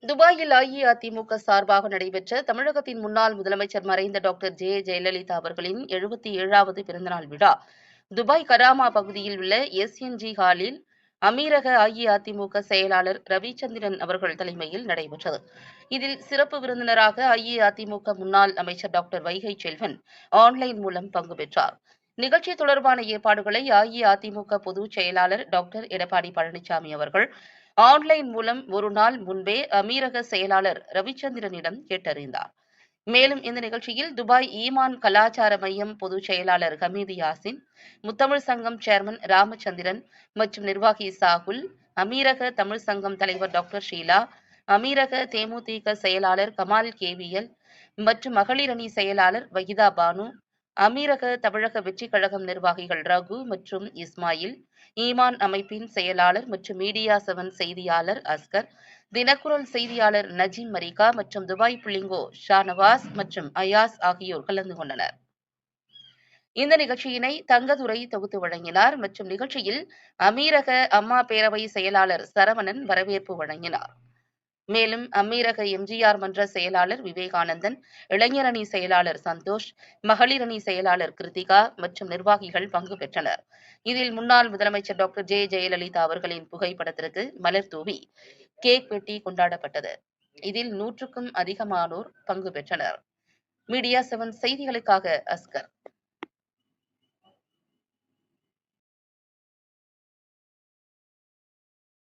துபாயில் அஇஅதிமுக சார்பாக நடைபெற்ற தமிழகத்தின் முன்னாள் முதலமைச்சர் மறைந்த டாக்டர் ஜெயலலிதா அவர்களின் 77வது பிறந்தநாள் விழா துபாய் கராமா பகுதியில் உள்ள SNG ஹாலில் அமீரக அஇஅதிமுக செயலாளர் ரவிச்சந்திரன் அவர்கள் தலைமையில் நடைபெற்றது. இதில் சிறப்பு விருந்தினராக அஇஅதிமுக முன்னாள் அமைச்சர் டாக்டர் வைகை செல்வன் ஆன்லைன் மூலம் பங்கு பெற்றார். நிகழ்ச்சி தொடர்பான ஏற்பாடுகளை அஇஅதிமுக பொதுச் செயலாளர் டாக்டர் எடப்பாடி பழனிசாமி அவர்கள் ஆன்லைன் மூலம் ஒரு நாள் முன்பே அமீரக செயலாளர் ரவிச்சந்திரனிடம் கேட்டறிந்தார். மேலும் இந்த நிகழ்ச்சியில் துபாய் ஈமான் கலாச்சார மையம் பொதுச் செயலாளர் ஹமீது யாசின், முத்தமிழ் சங்கம் சேர்மன் ராமச்சந்திரன் மற்றும் நிர்வாகி சாகுல், அமீரக தமிழ் சங்கம் தலைவர் டாக்டர் ஷீலா, அமீரக தேமுதிக செயலாளர் கமால் கேவிஎல் மற்றும் மகளிர் அணி செயலாளர் வகிதா பானு, அமீரக தமிழக வெற்றிக் கழகம் நிர்வாகிகள் ரகு மற்றும் இஸ்மாயில், ஈமான் அமைப்பின் செயலாளர் மற்றும் மீடியா 7 செய்தியாளர் அஸ்கர், தினக்குரல் செய்தியாளர் நஜீம் மரிகா மற்றும் துபாய் புள்ளிங்கோ ஷானவாஸ் மற்றும் அயாஸ் ஆகியோர் கலந்து கொண்டனர். இந்த நிகழ்ச்சியினை தங்கதுரை தொகுத்து வழங்கினார் மற்றும் நிகழ்ச்சியில் அமீரக அம்மா பேரவை செயலாளர் சரவணன் வரவேற்பு வழங்கினார். மேலும் அமீரக எம்ஜிஆர் மன்ற செயலாளர் விவேகானந்தன், இளைஞர் அணி செயலாளர் சந்தோஷ், மகளிர் அணி செயலாளர் கிருத்திகா மற்றும் நிர்வாகிகள் பங்கு பெற்றனர். இதில் முன்னாள் முதலமைச்சர் டாக்டர் ஜெயலலிதா அவர்களின் புகைப்படத்திற்கு மலர் தூவி கேக் வெட்டி கொண்டாடப்பட்டது. இதில் 100க்கும் அதிகமானோர் பங்கு பெற்றனர். மீடியா 7 செய்திகளுக்காக அஸ்கர்.